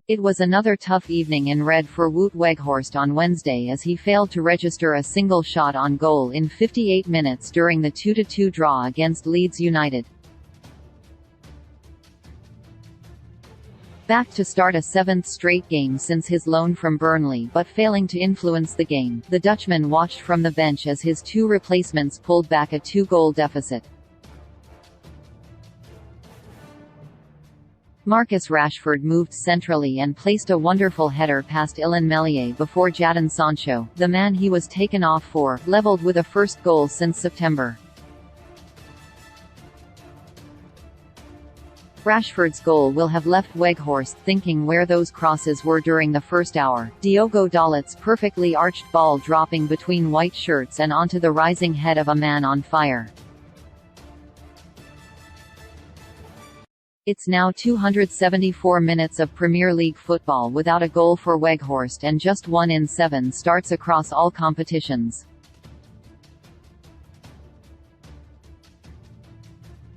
It was another tough evening in red for Wout Weghorst on Wednesday as he failed to register a single shot on goal in 58 minutes during the 2-2 draw against Leeds United. Back to start a seventh straight game since his loan from Burnley but failing to influence the game, the Dutchman watched from the bench as his two replacements pulled back a two-goal deficit. Marcus Rashford moved centrally and placed a wonderful header past Illan Meslier before Jadon Sancho, the man he was taken off for, levelled with a first goal since September. Rashford's goal will have left Weghorst thinking where those crosses were during the first hour. Diogo Dalot's perfectly arched ball dropping between white shirts and onto the rising head of a man on fire. It's now 274 minutes of Premier League football without a goal for Weghorst and just 1 in 7 starts across all competitions.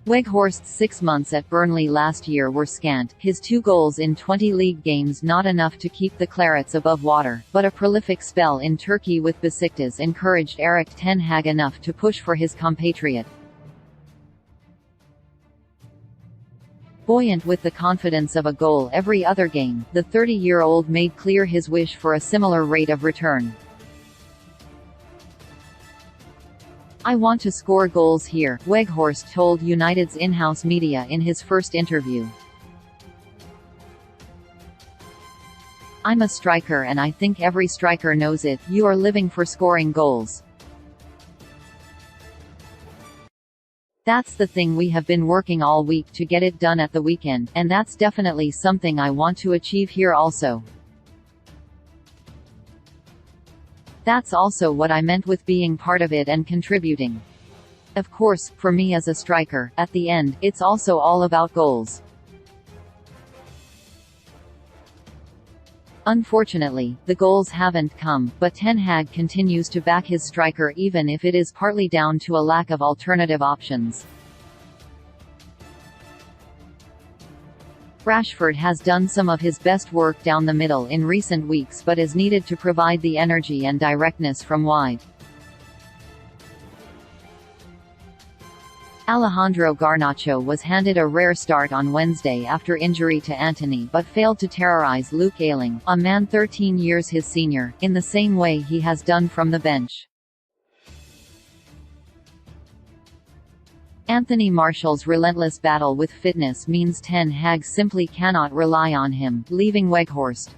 Weghorst's 6 months at Burnley last year were scant, his 2 goals in 20 league games not enough to keep the Clarets above water, but a prolific spell in Turkey with Besiktas encouraged Erik Ten Hag enough to push for his compatriot. Buoyant with the confidence of a goal every other game, the 30-year-old made clear his wish for a similar rate of return. "I want to score goals here," Weghorst told United's in-house media in his first interview. "I'm a striker and I think every striker knows it, you are living for scoring goals. That's the thing we have been working all week to get it done at the weekend, and that's definitely something I want to achieve here also. That's also what I meant with being part of it and contributing. Of course, for me as a striker, at the end, it's also all about goals." Unfortunately, the goals haven't come, but Ten Hag continues to back his striker even if it is partly down to a lack of alternative options. Rashford has done some of his best work down the middle in recent weeks but is needed to provide the energy and directness from wide. Alejandro Garnacho was handed a rare start on Wednesday after injury to Antony but failed to terrorise Luke Ayling, a man 13 years his senior, in the same way he has done from the bench. Anthony Martial's relentless battle with fitness means Ten Hag simply cannot rely on him, leaving Weghorst.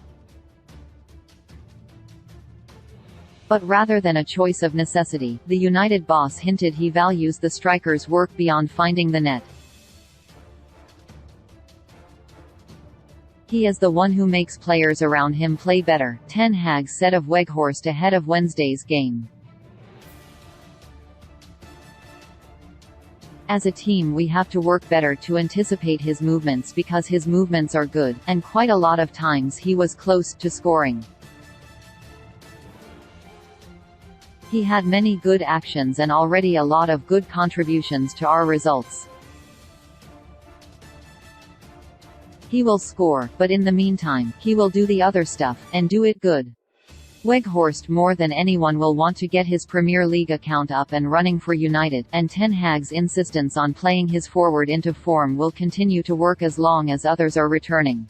But rather than a choice of necessity, the United boss hinted he values the striker's work beyond finding the net. "He is the one who makes players around him play better," Ten Hag said of Weghorst ahead of Wednesday's game. "As a team we have to work better to anticipate his movements because his movements are good, and quite a lot of times he was close to scoring. He had many good actions and already a lot of good contributions to our results. He will score, but in the meantime, he will do the other stuff, and do it good." Weghorst more than anyone will want to get his Premier League account up and running for United, and Ten Hag's insistence on playing his forward into form will continue to work as long as others are returning.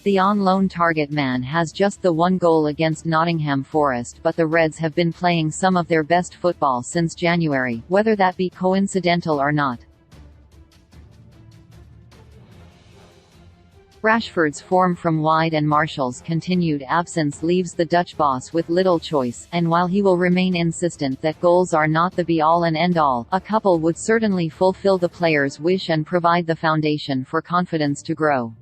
The on-loan target man has just the 1 goal against Nottingham Forest, but the Reds have been playing some of their best football since January, whether that be coincidental or not. Rashford's form from wide and Martial's continued absence leaves the Dutch boss with little choice, and while he will remain insistent that goals are not the be-all and end-all, a couple would certainly fulfill the player's wish and provide the foundation for confidence to grow.